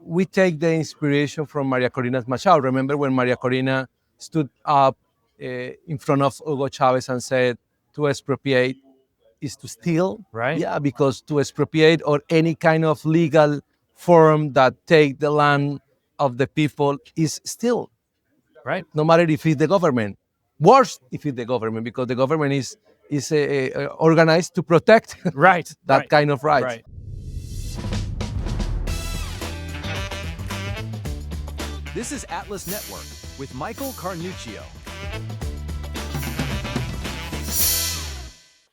we take the inspiration from Maria Corina's Machado. Remember when Maria Corina stood up in front of Hugo Chavez and said, to expropriate is to steal? Right. Yeah, because to expropriate or any kind of legal form that take the land of the people is steal. Right. No matter if it's the government. Worse if it's the government, because the government is organized to protect Right. that right. kind of right. Right. This is Atlas Network with Michael Carnuccio.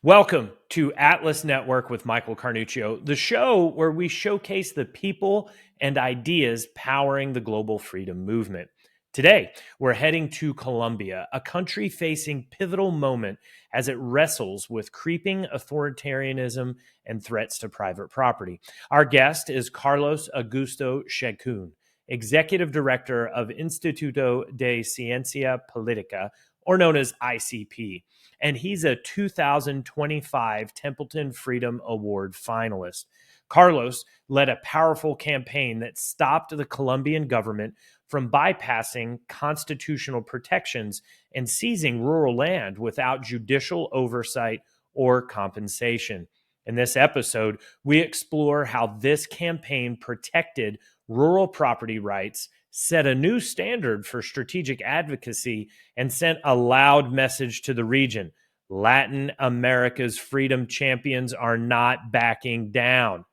Welcome to Atlas Network with Michael Carnuccio, the show where we showcase the people and ideas powering the global freedom movement. Today, we're heading to Colombia, a country facing pivotal moment as it wrestles with creeping authoritarianism and threats to private property. Our guest is Carlos Augusto Checun, Executive Director of Instituto de Ciencia Política, or known as ICP. And he's a 2025 Templeton Freedom Award finalist. Carlos led a powerful campaign that stopped the Colombian government from bypassing constitutional protections and seizing rural land without judicial oversight or compensation. In this episode, we explore how this campaign protected rural property rights, set a new standard for strategic advocacy, and sent a loud message to the region. Latin America's freedom champions are not backing down.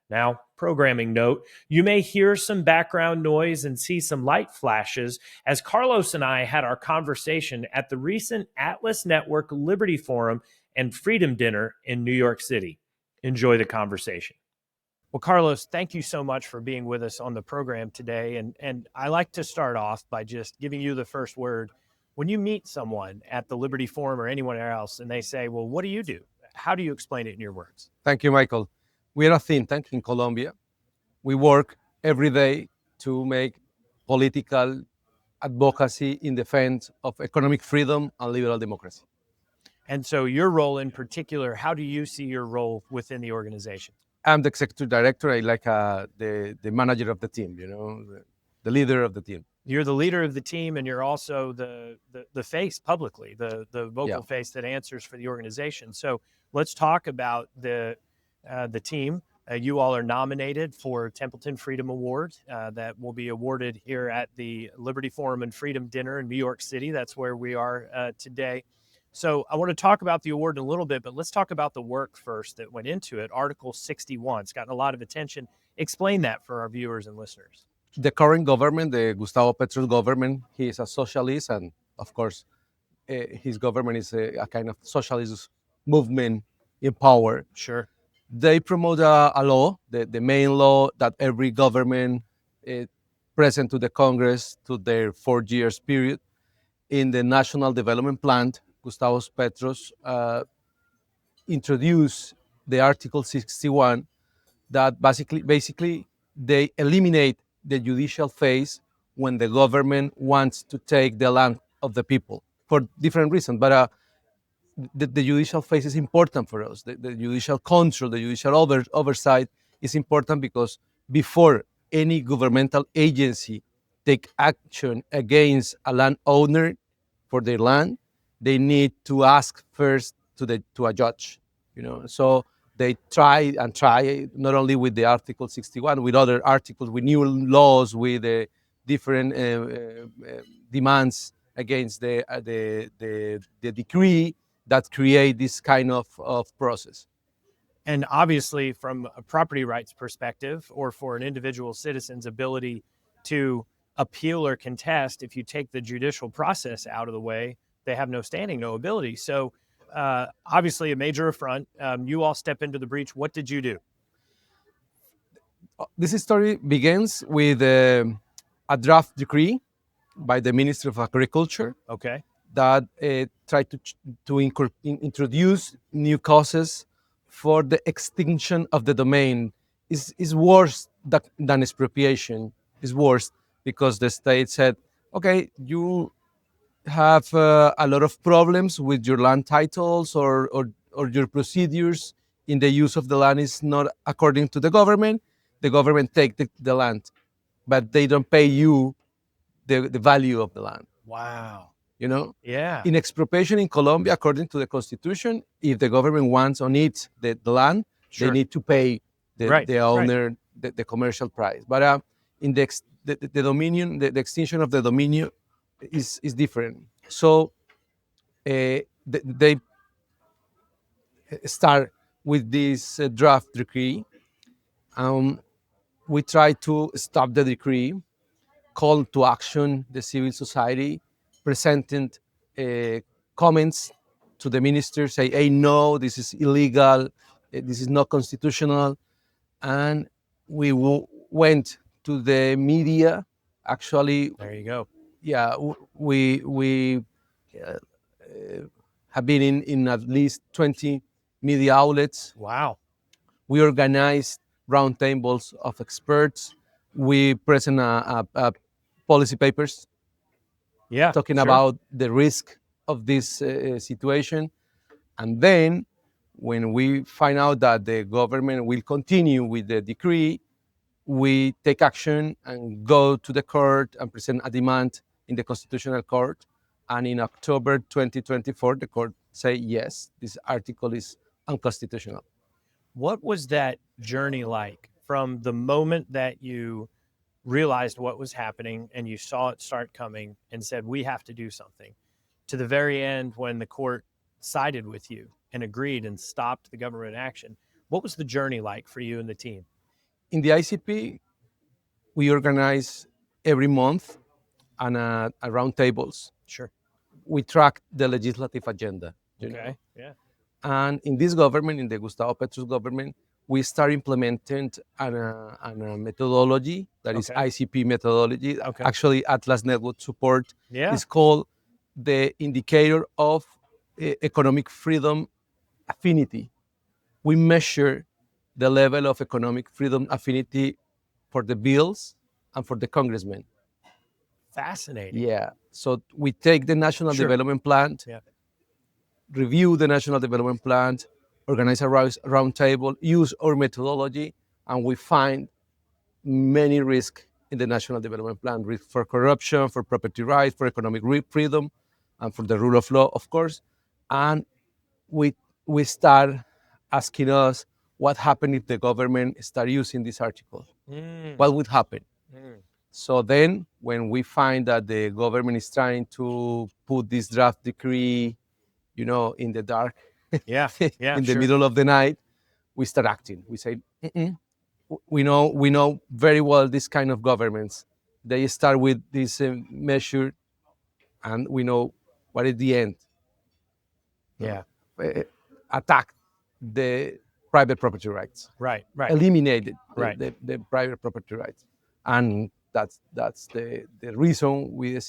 Now, programming note, you may hear some background noise and see some light flashes as Carlos and I had our conversation at the recent Atlas Network Liberty Forum and Freedom Dinner in New York City. Enjoy the conversation. Well, Carlos, thank you so much for being with us on the program today. And I like to start off by just giving you the first word. When you meet someone at the Liberty Forum or anyone else and they say, well, what do you do? How do you explain it in your words? Thank you, Michael. We are a think tank in Colombia. We work every day to make political advocacy in defense of economic freedom and liberal democracy. And so your role in particular, how do you see your role within the organization? I'm the executive director. I like the manager of the team, the leader of the team. You're the leader of the team, and you're also the face publicly, the vocal face that answers for the organization. So let's talk about the team. You all are nominated for Templeton Freedom Award that will be awarded here at the Liberty Forum and Freedom Dinner in New York City. That's where we are today. So I want to talk about the award in a little bit, but let's talk about the work first that went into it. Article 61, it's gotten a lot of attention. Explain that for our viewers and listeners. The current government, the Gustavo Petro government, he is a socialist, and of course, his government is a kind of socialist movement in power. Sure. They promote a law, the main law that every government present to the Congress to their 4 years period in the National Development Plan. Gustavo Petro introduced the Article 61 that basically they eliminate the judicial phase when the government wants to take the land of the people for different reasons. But the judicial phase is important for us. The judicial control, the judicial oversight is important because before any governmental agency take action against a landowner for their land, they need to ask first to a judge. So they try not only with the Article 61, with other articles, with new laws, with different demands against the decree that create this kind of process. And obviously, from a property rights perspective, or for an individual citizen's ability to appeal or contest, if you take the judicial process out of the way, they have no standing, no ability. So obviously a major affront. You all step into the breach. What did you do? This story begins with a draft decree by the Ministry of Agriculture. Okay. That tried to introduce new causes for the extinction of the domain. Is worse than expropriation. Is worse because the state said, okay, you have a lot of problems with your land titles or your procedures in the use of the land is not according to the government. The government take the land. but they don't pay you the value of the land. Wow. You know, Yeah. in expropriation in Colombia, according to the constitution, if the government wants on it the land, Sure. they need to pay Right, the owner the commercial price. But in the dominion, the extinction of the dominion is different. So they start with this draft decree. We try to stop the decree, call to action the civil society, presented comments to the minister, say, hey, no, this is illegal, this is not constitutional. And we went to the media. Actually, there you go. yeah, we have been in at least 20 media outlets. Wow. We organized roundtables of experts. We present a policy papers Yeah. talking sure. about the risk of this situation. And then when we find out that the government will continue with the decree, we take action and go to the court and present a demand in the Constitutional Court. And in October 2024, the court say, yes, this article is unconstitutional. What was that journey like from the moment that you realized what was happening and you saw it start coming and said, we have to do something, to the very end when the court sided with you and agreed and stopped the government action? What was the journey like for you and the team? In the ICP, we organize every month and roundtables. Sure. We track the legislative agenda. Okay. Yeah. And in this government, in the Gustavo Petro's government, we start implementing a methodology that is Okay. ICP methodology. Okay. Actually, Atlas Network support Yeah. is called the indicator of economic freedom affinity. We measure the level of economic freedom affinity for the bills and for the congressmen. Fascinating. Yeah. So we take the National Sure. Development Plan, Yeah. review the National Development Plan, organize a round table, use our methodology, and we find many risks in the National Development Plan: risk for corruption, for property rights, for economic freedom, and for the rule of law, of course. And we start asking us what happened if the government start using this article. What would happen? So then, when we find that the government is trying to put this draft decree, in the dark, Yeah. Yeah. in the sure. middle of the night, we start acting. We say, we know very well this kind of governments. They start with this measure, and we know what is the end. Yeah. Attack the private property rights. Right. Right. Eliminated Right. the private property rights, and that's the reason we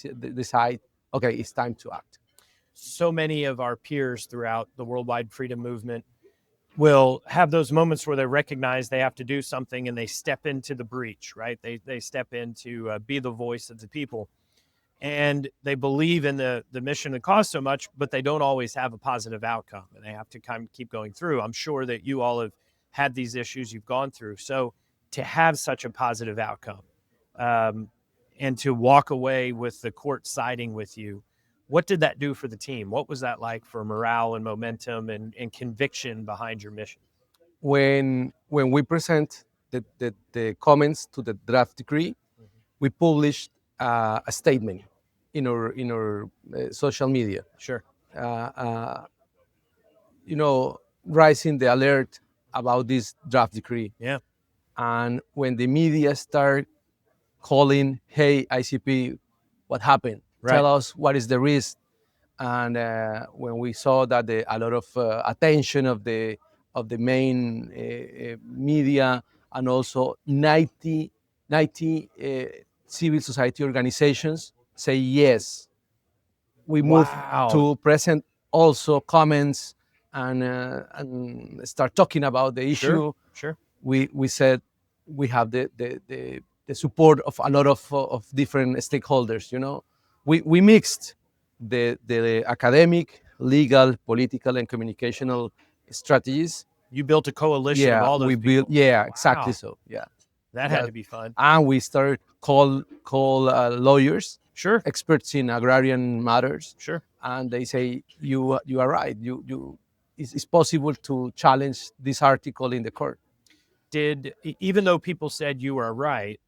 decide, okay, it's time to act. So many of our peers throughout the worldwide freedom movement will have those moments where they recognize they have to do something and they step into the breach, right? They step in to be the voice of the people, and they believe in the mission and cause so much, but they don't always have a positive outcome, and they have to kind of keep going through. I'm sure that you all have had these issues you've gone through. So to have such a positive outcome, and to walk away with the court siding with you, what did that do for the team? What was that like for morale and momentum and conviction behind your mission? When we present the comments to the draft decree, we published a statement in our social media. Sure. Raising the alert about this draft decree. Yeah. And when the media start calling, hey, ICP, what happened? Right. Tell us what is the risk. And when we saw that a lot of attention of the main media, and also 90 civil society organizations say yes, we moved Wow. to present also comments and start talking about the issue. Sure. We said we have the support of a lot of different stakeholders. We mixed the academic, legal, political, and communicational strategies. You built a coalition of all those people. Yeah, exactly. Wow. So yeah. That Yeah. had to be fun. And we started call lawyers, Sure. experts in agrarian matters, Sure. and they say you are right. It's possible to challenge this article in the court. Even though people said you were right,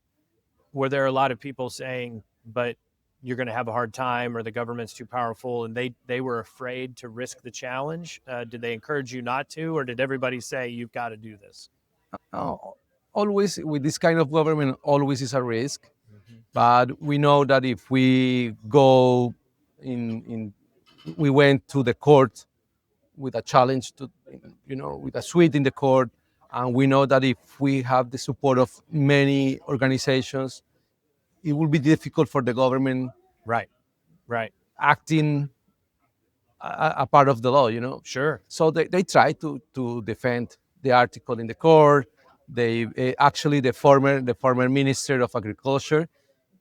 were there a lot of people saying, but you're going to have a hard time, or the government's too powerful, and they were afraid to risk the challenge? Did they encourage you not to, or did everybody say you've got to do this? Always with this kind of government, always is a risk. But we know that if we go we went to the court with a challenge to, with a suit in the court, and we know that if we have the support of many organizations, it will be difficult for the government Right. acting a part of the law, Sure. So they try to defend the article in the court. They actually the former minister of agriculture,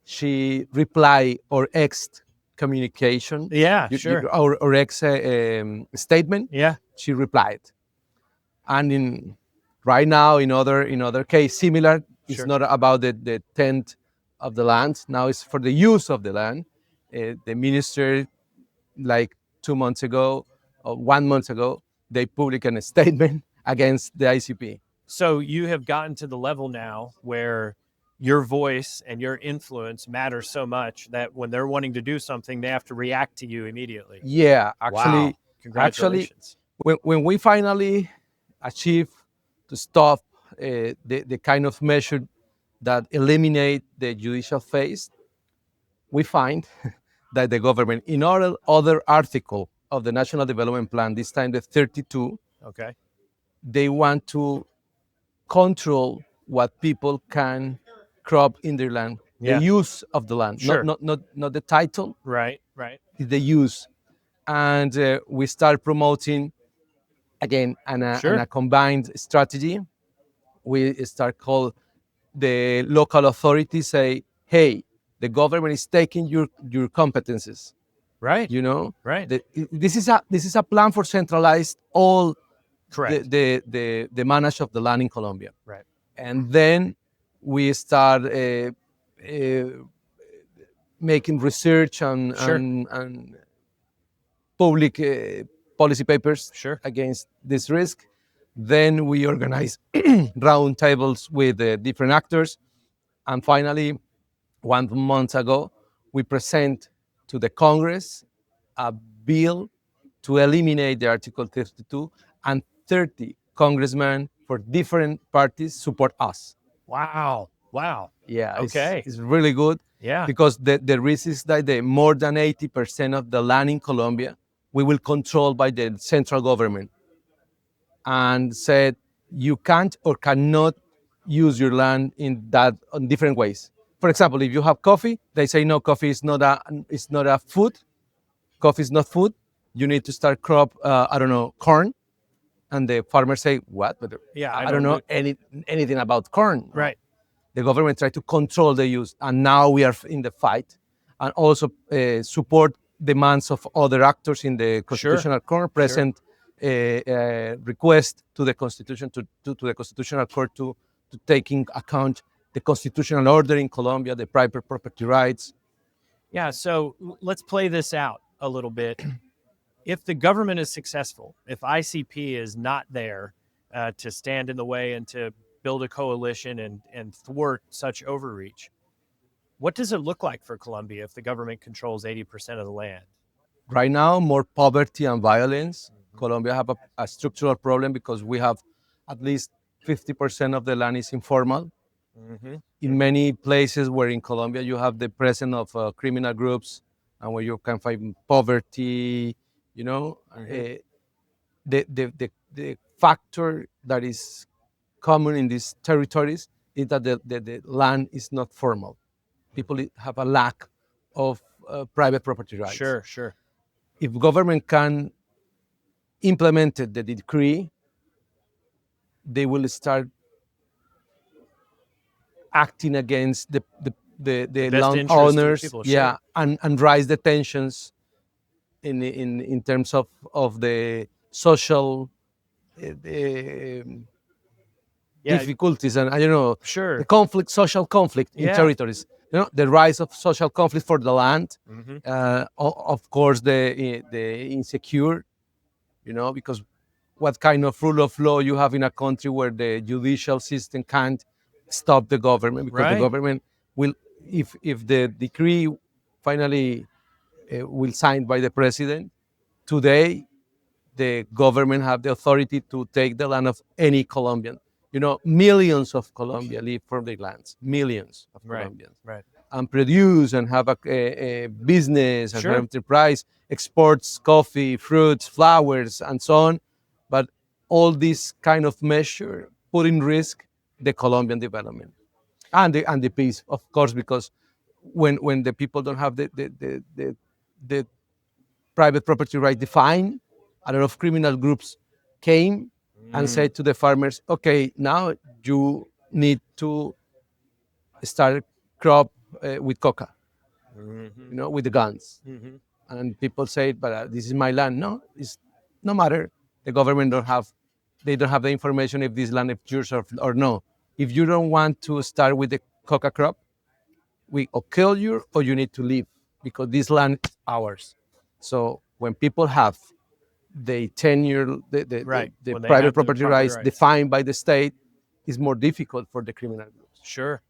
she replied or ex communication. Yeah, sure. Or ex statement. Yeah. She replied, and in right now in other case similar, it's Sure. not about the tent of the land. Now it's for the use of the land. The minister, like 2 months ago or 1 month ago, they published a statement against the ICP. So you have gotten to the level now where your voice and your influence matters so much that when they're wanting to do something, they have to react to you immediately. Yeah, Wow. Congratulations. when we finally achieve to stop the kind of measure that eliminate the judicial phase, we find that the government, in other article of the National Development Plan, this time the 32, Okay. they want to control what people can crop in their land, Yeah. the use of the land, Sure. not the title, Right. the use. And we start promoting again Sure. a combined strategy. We start call the local authorities say, hey, the government is taking your competences. Right. Right. This is a plan for centralized all Correct. the manage of the land in Colombia. Right. And then we start making research Sure. and public policy papers Sure. against this risk. Then we organize round tables with different actors. And finally, 1 month ago, we present to the Congress a bill to eliminate the Article 32, and 30 congressmen for different parties support us. Wow. Yeah, Okay. it's really good. Yeah. Because the risk is that the more than 80% of the land in Colombia we will control by the central government, and said you can't or cannot use your land in different ways. For example, if you have coffee, they say no, coffee is not a food. Coffee is not food. You need to start crop I don't know, corn, and the farmers say what? But Yeah, I don't know anything about corn. Right. The government tried to control the use, and now we are in the fight, and also support demands of other actors in the constitutional court. Present request to the constitution to the constitutional court to take in account the constitutional order in Colombia, the private property rights. Yeah. So let's play this out a little bit. If the government is successful, if ICP is not there to stand in the way and to build a coalition and thwart such overreach, what does it look like for Colombia if the government controls 80% of the land? Right now, more poverty and violence. Colombia have a structural problem because we have at least 50% of the land is informal. In many places where in Colombia you have the presence of criminal groups, and where you can find poverty, the factor that is common in these territories is that the land is not formal. People have a lack of private property rights. Sure. If government can implement the decree, they will start acting against the land owners, people, and raise the tensions in terms of the social difficulties and Sure. the conflict, social conflict in Yeah. territories. The rise of social conflict for the land. Mm-hmm. Of course, the insecure. Because what kind of rule of law you have in a country where the judicial system can't stop the government, because the Right. government will, if the decree finally will signed by the president today, the government have the authority to take the land of any Colombian. Millions of Colombia live from the lands, millions of Right. Colombians, Right. and produce and have a business and Sure. have enterprise, exports coffee, fruits, flowers, and so on. But all this kind of measure put in risk the Colombian development and the peace, of course, because when the people don't have the private property right defined, a lot of criminal groups came and Mm. said to the farmers, okay, now you need to start crop with coca, Mm-hmm. with the guns. Mm-hmm. And people say, but this is my land. No, it's no matter. The government they don't have the information if this land is yours or no. If you don't want to start with the coca crop, we or kill you or you need to leave, because this land is ours. So when people have the tenure, Right. the When they private have the property property rights rights. defined by the state, it's more difficult for the criminal groups. Sure.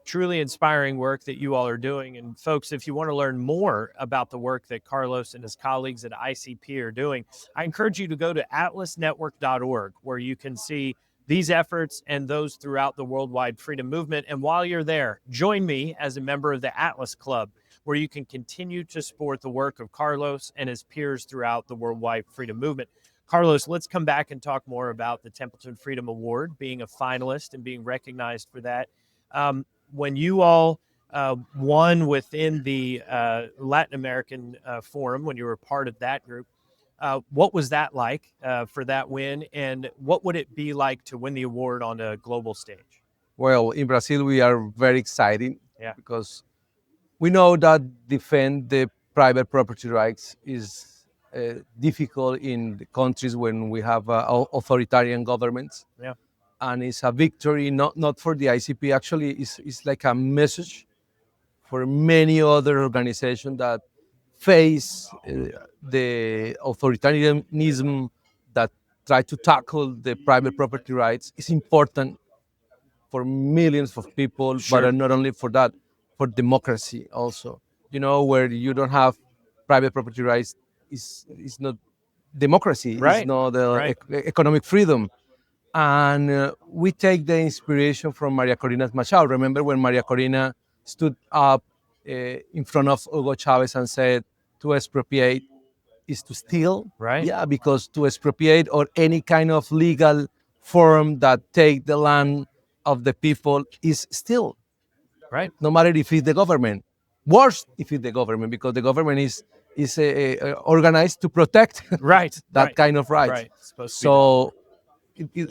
Truly inspiring work that you all are doing. And folks, if you want to learn more about the work that Carlos and his colleagues at ICP are doing, I encourage you to go to atlasnetwork.org, where you can see these efforts and those throughout the worldwide freedom movement. And while you're there, join me as a member of the Atlas Club, where you can continue to support the work of Carlos and his peers throughout the worldwide freedom movement. Carlos, let's come back and talk more about the Templeton Freedom Award, being a finalist and being recognized for that. When you all won within the Latin American Forum, when you were part of that group, what was that like for that win? And what would it be like to win the award on a global stage? Well, in Brazil, we are very excited, Yeah. because we know that defend the private property rights is difficult in the countries when we have authoritarian governments. Yeah. And it's a victory, not for the ICP. Actually, it's like a message for many other organizations that face the authoritarianism, that try to tackle the private property rights. It's important for millions of people, Sure. but not only for that, for democracy also. Where you don't have private property rights, is not democracy. It's Right. not Right. economic freedom. And we take the inspiration from Maria Corina Machado. Remember when Maria Corina stood up in front of Hugo Chavez and said, to expropriate is to steal? Right. Yeah, because to expropriate, or any kind of legal form that take the land of the people, is steal. Right. No matter if it's the government. Worse if it's the government, because the government is organized to protect Right. that Right. kind of rights. Right. It's supposed to be that. So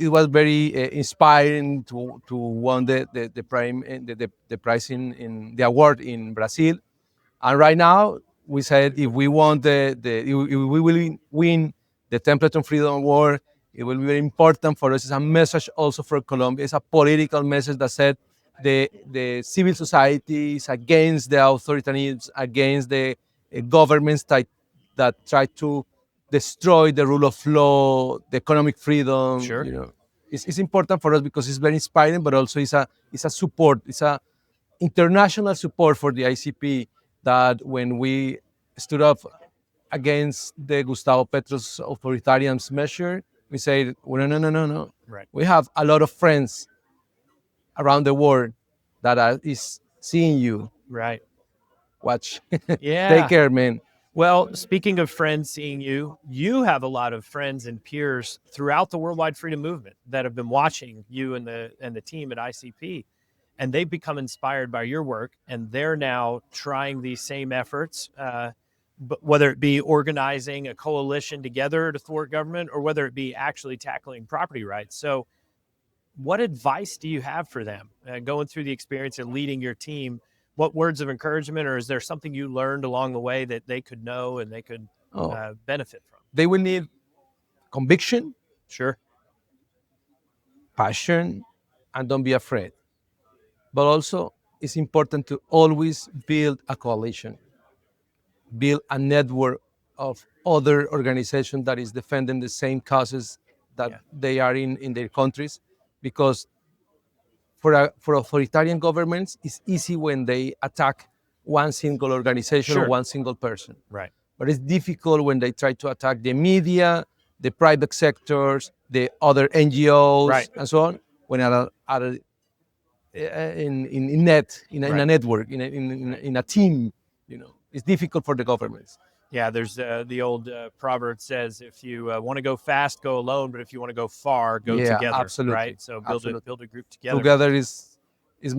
it was very inspiring to win the prime the prize in the award in Brazil. And right now we said, if we want if we will win the Templeton Freedom Award, it will be very important for us. It's a message also for Colombia. It's a political message that said the civil society is against the authoritarianism, against the governments that try to destroy the rule of law, the economic freedom. Sure. It's important for us because it's very inspiring, but also it's a support. It's a international support for the ICP, that when we stood up against the Gustavo Petro's authoritarian measure, we said, well, no. Right. We have a lot of friends around the world that is seeing you. Right. Watch. Yeah. Take care, man. Well, speaking of friends seeing you, you have a lot of friends and peers throughout the worldwide freedom movement that have been watching you and the team at ICP, and they've become inspired by your work, and they're now trying these same efforts, but whether it be organizing a coalition together to thwart government, or whether it be actually tackling property rights. So what advice do you have for them going through the experience of leading your team? What words of encouragement, or is there something you learned along the way that they could know and they could benefit from? They will need conviction, Sure. passion, and don't be afraid. But also, it's important to always build a coalition, build a network of other organizations that is defending the same causes that Yeah. they are in their countries, because for authoritarian governments, it's easy when they attack one single organization or Sure. one single person. Right. But it's difficult when they try to attack the media, the private sectors, the other NGOs, Right. and so on. When in a Right. network, in a team, it's difficult for the governments. Yeah, there's the old proverb says, if you want to go fast, go alone, but if you want to go far, go Yeah, together. absolutely. Right. So build Absolutely. a group together. Together is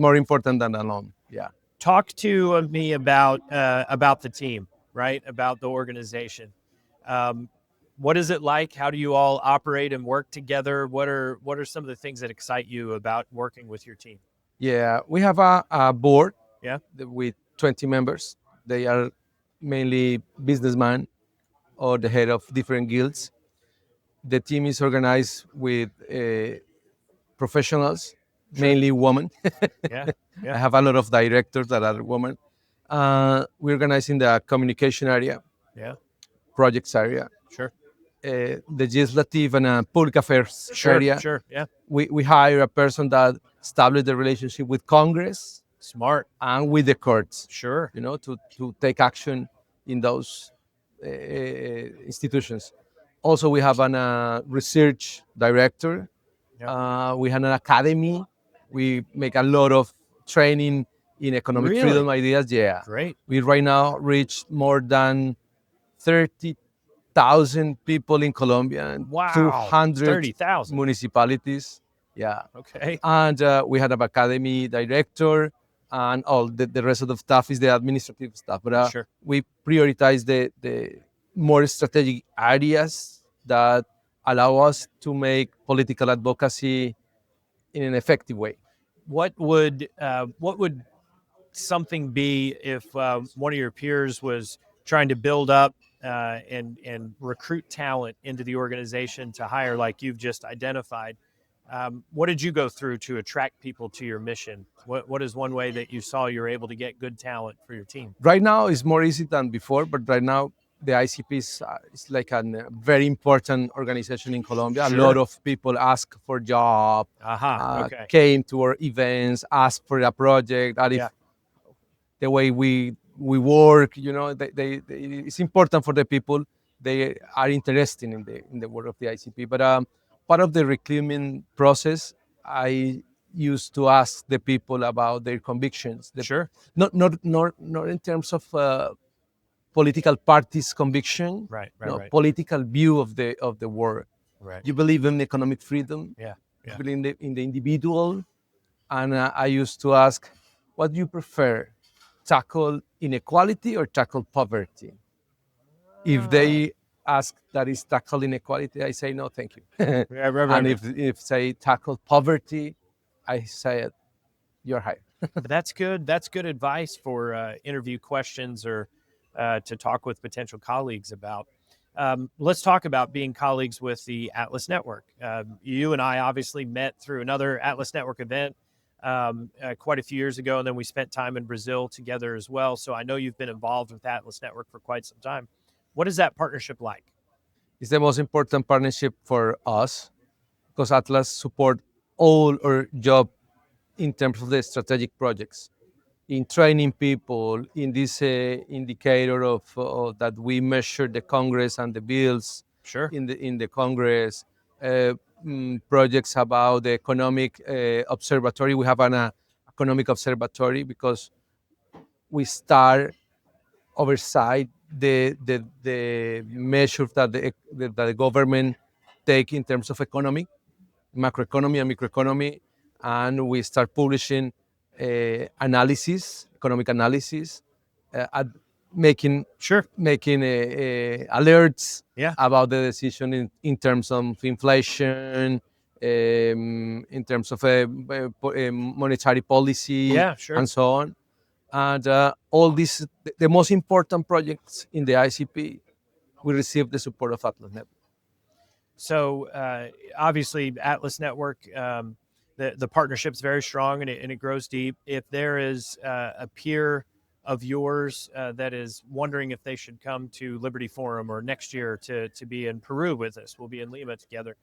more important than alone. Yeah. Talk to me about the team, right? About the organization. What is it like? How do you all operate and work together? What are some of the things that excite you about working with your team? Yeah, we have a board, Yeah. with 20 members. They are mainly businessmen or the head of different guilds. The team is organized with professionals, Sure. mainly women. Yeah. I have a lot of directors that are women. We organize in the communication area, Yeah. projects area, Sure. legislative and public affairs Sure. area. Sure. Yeah. We hire a person that established the relationship with Congress Smart. and with the courts, Sure. to take action in those institutions. Also, we have a research director. Yeah. We have an academy. We make a lot of training in economic Really? freedom ideas. Yeah. Great. We right now reach more than 30,000 people in Colombia and Wow. 200 30,000. municipalities. Yeah. Okay. And we had an academy director, and all the rest of the staff is the administrative staff. But Sure. we prioritize the more strategic areas that allow us to make political advocacy in an effective way. What would something be if one of your peers was trying to build up and recruit talent into the organization to hire, like you've just identified? What did you go through to attract people to your mission? What is one way that you saw you're able to get good talent for your team? Right now, it's more easy than before, but right now, the ICP is like a very important organization in Colombia. Sure. A lot of people ask for job, Aha. Okay. came to our events, asked for a project. That Yeah. if the way we work, it's important for the people. They are interested in the work of the ICP. But part of the recruitment process, I used to ask the people about their convictions. Sure. Not in terms of political parties' conviction. Right. No, Right. political view of the world. Right. You believe in economic freedom. Yeah. You believe in the individual. And I used to ask, what do you prefer, tackle inequality or tackle poverty? If they ask that is tackle inequality, I say no, thank you. Yeah, right. And if say tackle poverty, I say you're hired. That's good. That's good advice for interview questions or to talk with potential colleagues about. Let's talk about being colleagues with the Atlas Network. You and I obviously met through another Atlas Network event quite a few years ago, and then we spent time in Brazil together as well. So I know you've been involved with Atlas Network for quite some time. What is that partnership like? It's the most important partnership for us because Atlas support all our job in terms of the strategic projects, in training people, in this indicator of that we measure the Congress and the bills. Sure. In the Congress, projects about the economic observatory. We have an economic observatory because we start oversight the measures that the government take in terms of economy, macroeconomy and microeconomy, and we start publishing economic analysis, making alerts about the decision in terms of inflation, in terms of monetary policy, and so on. And all these, the most important projects in the ICP, we receive the support of Atlas Network. So obviously, Atlas Network, the partnership's very strong, and it grows deep. If there is a peer of yours that is wondering if they should come to Liberty Forum or next year to be in Peru with us, we'll be in Lima together.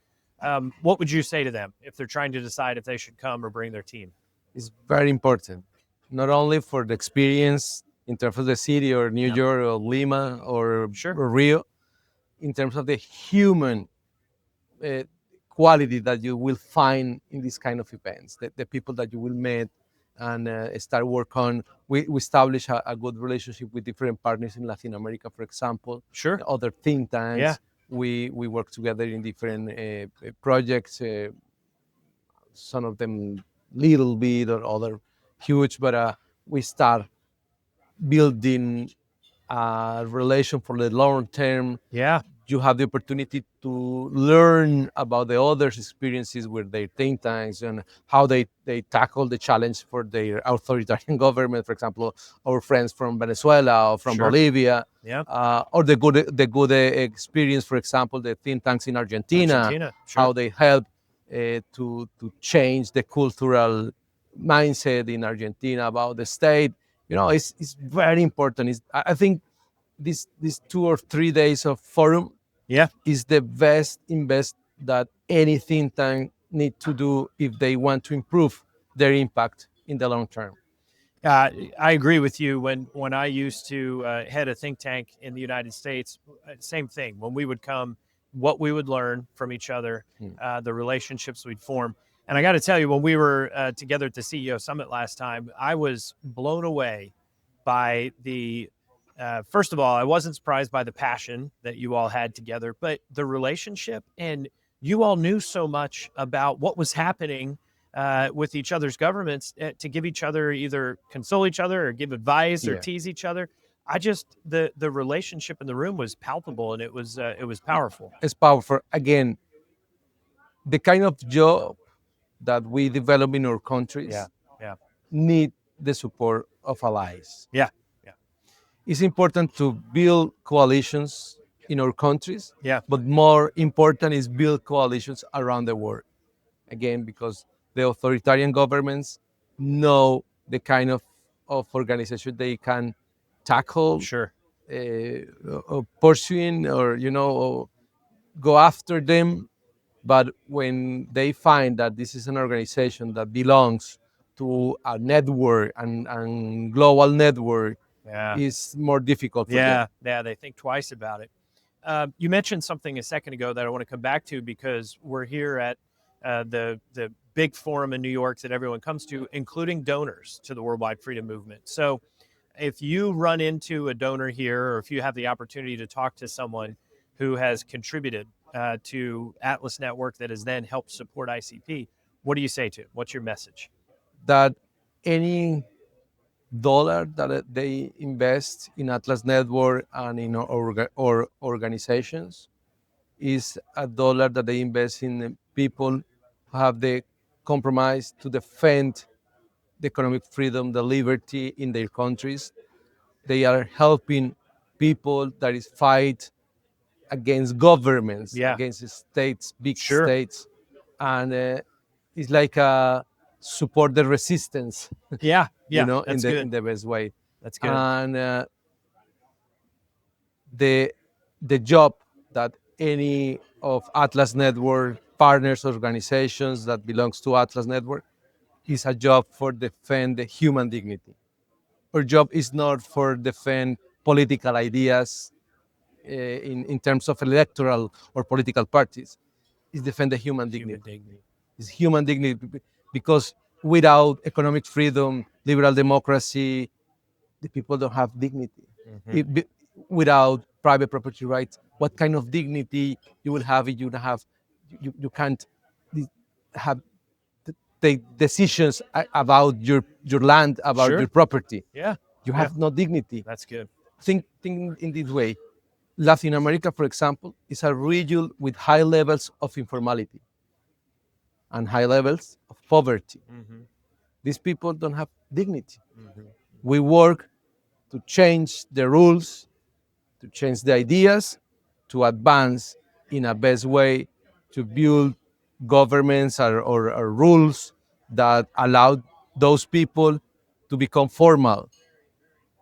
What would you say to them if they're trying to decide if they should come or bring their team? It's very important, not only for the experience in terms of the city or New York or Lima or Rio, in terms of the human quality that you will find in these kind of events, the people that you will meet and start work on. We establish a good relationship with different partners in Latin America, for example. Other think tanks. Yeah. We work together in different projects, some of them little bit or other huge, but we start building a relation for the long term. Yeah. You have the opportunity to learn about the others' experiences with their think tanks and how they tackle the challenge for their authoritarian government. For example, our friends from Venezuela or from Bolivia, or the good experience, for example, the think tanks in Argentina, how they help to change the cultural mindset in Argentina about the state. It's very important. I think these 2 or 3 days of forum is the best invest that any think tank need to do if they want to improve their impact in the long term. I agree with you. When I used to head a think tank in the United States, same thing. When we would come, what we would learn from each other, the relationships we'd form. And I got to tell you, when we were together at the CEO Summit last time, I was blown away by the first of all, I wasn't surprised by the passion that you all had together, but the relationship, and you all knew so much about what was happening with each other's governments to give each other, either console each other or give advice or tease each other. The relationship in the room was palpable, and it was powerful. It's powerful. Again, the kind of job that we develop in our countries need the support of allies. It's important to build coalitions in our countries, but more important is build coalitions around the world. Again, because the authoritarian governments know the kind of organization they can tackle, pursuing or or go after them. But when they find that this is an organization that belongs to a network and global network, is more difficult for them. Yeah, they think twice about it. You mentioned something a second ago that I want to come back to, because we're here at the big forum in New York that everyone comes to, including donors to the Worldwide Freedom Movement. So if you run into a donor here, or if you have the opportunity to talk to someone who has contributed to Atlas Network that has then helped support ICP, what do you say to? What's your message? That any dollar that they invest in Atlas Network and in our organizations is a dollar that they invest in people who have the compromise to defend the economic freedom, the liberty in their countries. They are helping people that is fight against governments, against states, big states, and it's like support the resistance. In the best way. That's good. And the job that any of Atlas Network partners organizations that belongs to Atlas Network is a job for defend the human dignity. Our job is not for defend political ideas in terms of electoral or political parties. It's defend the human dignity. It's human dignity, because without economic freedom, liberal democracy, the people don't have dignity. Without private property rights, what kind of dignity you will have if you don't have, you can't have take decisions about your land, about your property. You have no dignity. That's good. Think in this way. Latin America, for example, is a region with high levels of informality and high levels of poverty. These people don't have dignity. We work to change the rules, to change the ideas, to advance in a best way, to build governments or rules that allowed those people to become formal,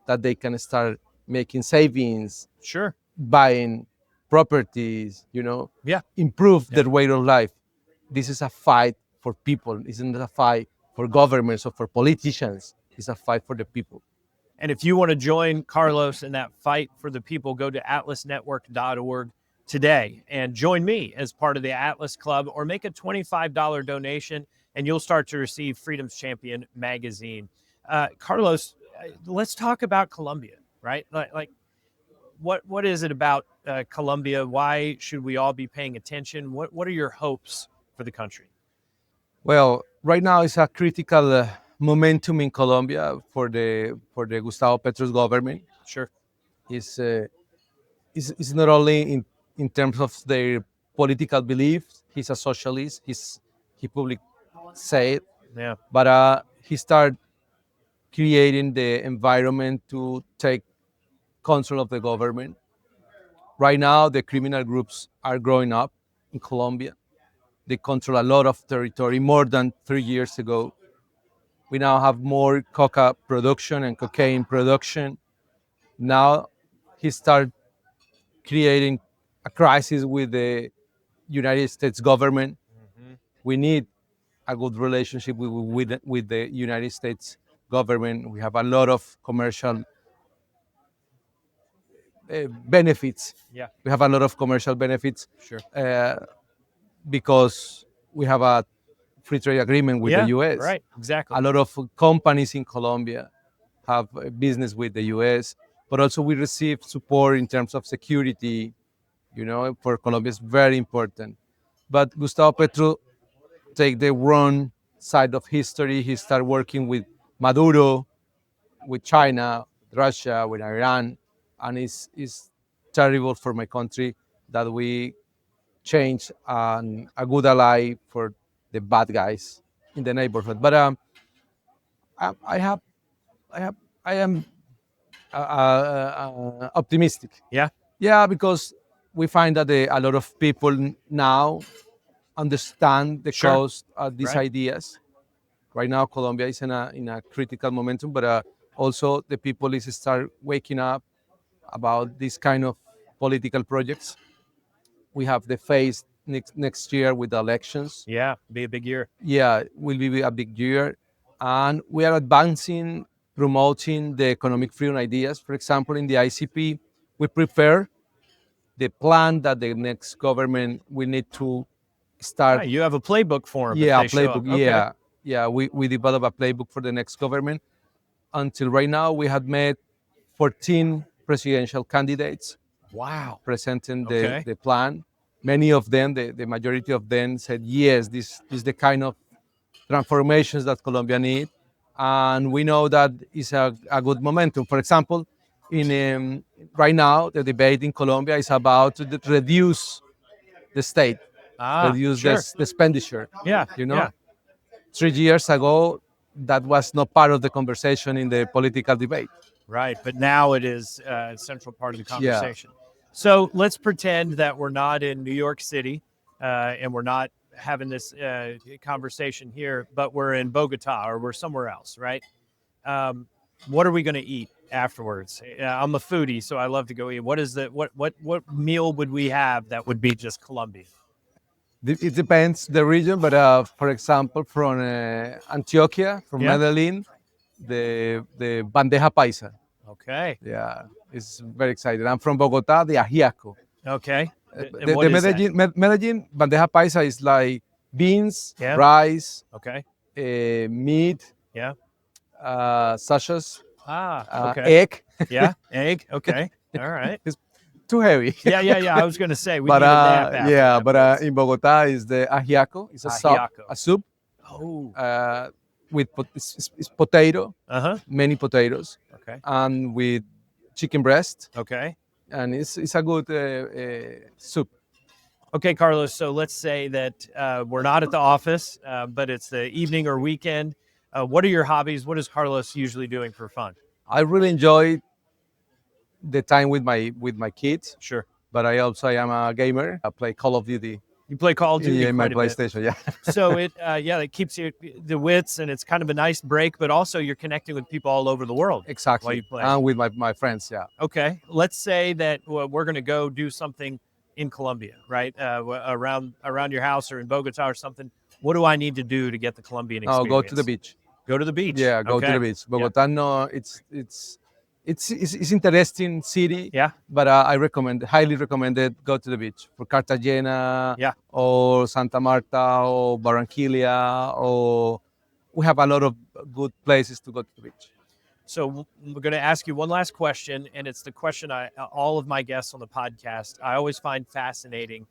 that they can start making savings, Sure. buying properties, Yeah. improve Yeah. their way of life. This is a fight for people. It's not a fight for governments or for politicians. It's a fight for the people. And if you want to join Carlos in that fight for the people, go to atlasnetwork.org today and join me as part of the Atlas Club, or make a $25 donation and you'll start to receive Freedom's Champion magazine. Carlos, let's talk about Colombia, right? Like what is it about Colombia? Why should we all be paying attention? What are your hopes for the country? Well, right now it's a critical momentum in Colombia for the Gustavo Petro's government. Sure. Is not only in terms of their political beliefs. He's a socialist. He publicly said, Yeah. but he started creating the environment to take control of the government. Right now, the criminal groups are growing up in Colombia. They control a lot of territory, more than 3 years ago. We now have more coca production and cocaine production. Now he started creating a crisis with the United States government. We need a good relationship with the United States government. We have a lot of commercial benefits. Yeah. We have a lot of commercial benefits Sure. because we have a free trade agreement with the U.S. Right. Exactly. A lot of companies in Colombia have business with the U.S., but also we receive support in terms of security. For Colombia, it's very important. But Gustavo Petro take the wrong side of history. He started working with Maduro, with China, Russia, with Iran, and it's terrible for my country that we change a good ally for the bad guys in the neighborhood. But I have, I have, I am optimistic. Yeah. Yeah, because we find that a lot of people now understand the Sure. cost of these Right. ideas. Right now, Colombia is in a critical momentum, but also the people is start waking up about this kind of political projects. We have the phase next year with the elections. Yeah. Be a big year. Yeah, will be a big year, and we are advancing, promoting the economic freedom ideas. For example, in the ICP, we prepare the plan that the next government will need to start. You have a playbook for them. Yeah, If they show playbook. up. Okay. Yeah. We develop a playbook for the next government. Until right now, we had met 14 presidential candidates Wow. presenting Okay. the plan. Many of them, the majority of them, said yes, this is the kind of transformations that Colombia needs, and we know that is a good momentum. For example, in right now, the debate in Colombia is about to reduce the state, reduce Sure. the expenditure. Yeah. Yeah. 3 years ago, that was not part of the conversation in the political debate. Right. But now it is a central part of the Yeah. conversation. So let's pretend that we're not in New York City and we're not having this conversation here, but we're in Bogota or we're somewhere else, right? What are we going to eat afterwards? I'm a foodie, so I love to go eat. What meal would we have that would be just Colombian? It depends the region, but for example, from Antioquia, from Yeah. Medellin, the bandeja paisa. Okay. Yeah, it's very exciting. I'm from Bogota, the ajiaco. Okay. And The what is that? Medellin bandeja paisa is like beans, Yeah. rice, Okay. meat, Yeah. sausages, Okay. egg. Yeah. Egg. Okay. All right. It's too heavy. Yeah. I was going to say we But need a nap after yeah, that, but please. in Bogota is the ajiaco. It's Ajiaco. a soup Oh. with it's potato, Uh-huh. many potatoes, Okay. and with chicken breast, Okay. and it's a good soup. Okay, Carlos. So let's say that we're not at the office, but it's the evening or weekend. What are your hobbies? What is Carlos usually doing for fun? I really enjoy the time with my kids, Sure. but I am a gamer. I play Call of Duty. You play Call of Duty Yeah, my quite a bit. PlayStation. Yeah. So it keeps you the wits, and it's kind of a nice break, but also you're connecting with people all over the world while Exactly. you play. And with my friends. Yeah. Okay, let's say that we're going to go do something in Colombia, right? Around your house or in Bogota or something. What do I need to do to get the Colombian No, experience? go to the beach. Go to the beach. Yeah, go to Okay. the beach. Yeah. Bogota, no, it's interesting city. Yeah. But I highly recommend it. Go to the beach for Cartagena, Yeah. or Santa Marta, or Barranquilla, or we have a lot of good places to go to the beach. So we're going to ask you one last question, and it's the question all of my guests on the podcast I always find fascinating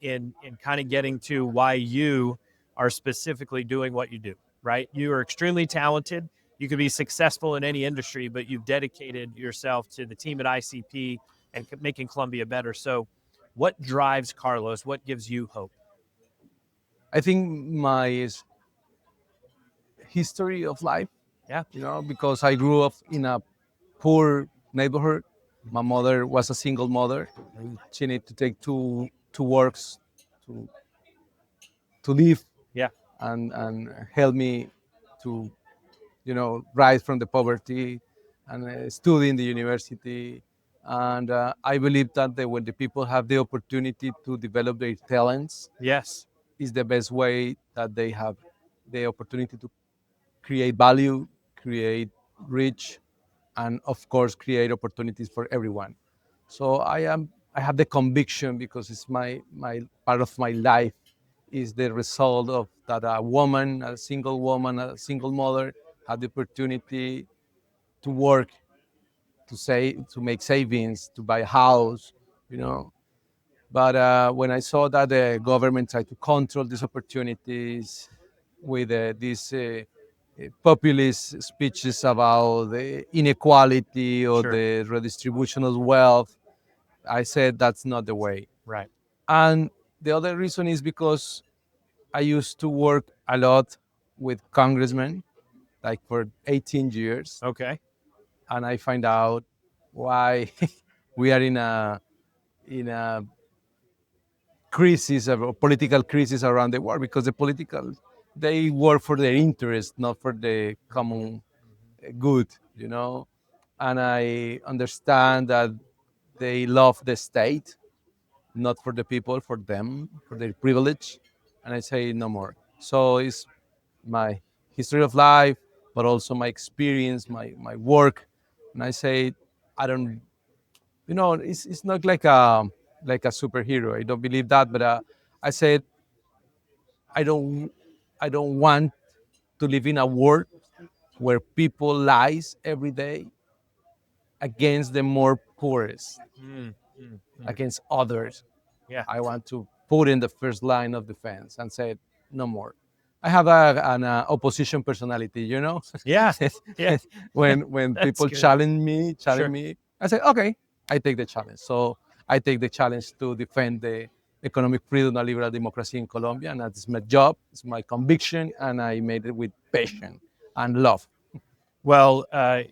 in kind of getting to why you are specifically doing what you do. Right? You are extremely talented. You could be successful in any industry, but you've dedicated yourself to the team at ICP and making Colombia better. So, what drives Carlos? What gives you hope? I think my history of life, Yeah. because I grew up in a poor neighborhood. My mother was a single mother. She needed to take two works to live, Yeah. and help me to rise from the poverty and study in the university. And I believe that when the people have the opportunity to develop their talents, Yes. is the best way that they have the opportunity to create value, create reach, and of course create opportunities for everyone. So I have the conviction, because it's my part of my life, is the result of that a single woman, a single mother, had the opportunity to work, to make savings, to buy a house, you know. But when I saw that the government tried to control these opportunities with these populist speeches about the inequality or Sure. the redistribution of wealth, I said that's not the way. Right. And the other reason is because I used to work a lot with congressmen, like for 18 years, Okay. and I find out why we are in a crisis, a political crisis around the world, because they work for their interest, not for the common good, And I understand that they love the state, not for the people, for them, for their privilege. And I say no more. So it's my history of life, but also my experience, my work. And I say, I don't, it's not like a superhero. I don't believe that, but I said, I don't, I don't want to live in a world where people lies every day against the more poorest, against others. Yeah. I want to put in the first line of defense and say no more. I have an opposition personality, Yeah. Yeah. when That's people good. challenge Sure. me, I say okay, I take the challenge. So I take the challenge to defend the economic freedom and liberal democracy in Colombia, and that's my job, it's my conviction, and I made it with passion and love. Well,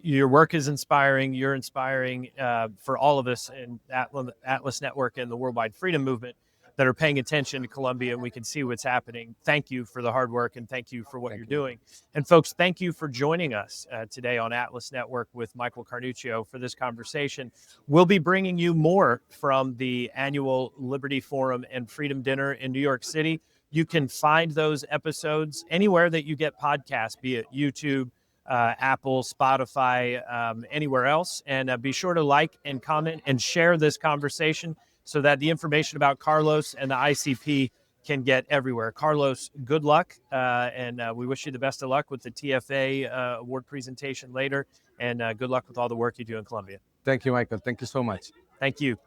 your work is inspiring. You're inspiring for all of us in Atlas Network and the Worldwide Freedom Movement that are paying attention to Colombia, and we can see what's happening. Thank you for the hard work, and thank you for what you're doing. And folks, thank you for joining us today on Atlas Network with Michael Carnuccio for this conversation. We'll be bringing you more from the annual Liberty Forum and Freedom Dinner in New York City. You can find those episodes anywhere that you get podcasts, be it YouTube, Apple, Spotify, anywhere else. And be sure to like and comment and share this conversation so that the information about Carlos and the ICP can get everywhere. Carlos, good luck. And we wish you the best of luck with the TFA award presentation later. And good luck with all the work you do in Colombia. Thank you, Michael. Thank you so much. Thank you.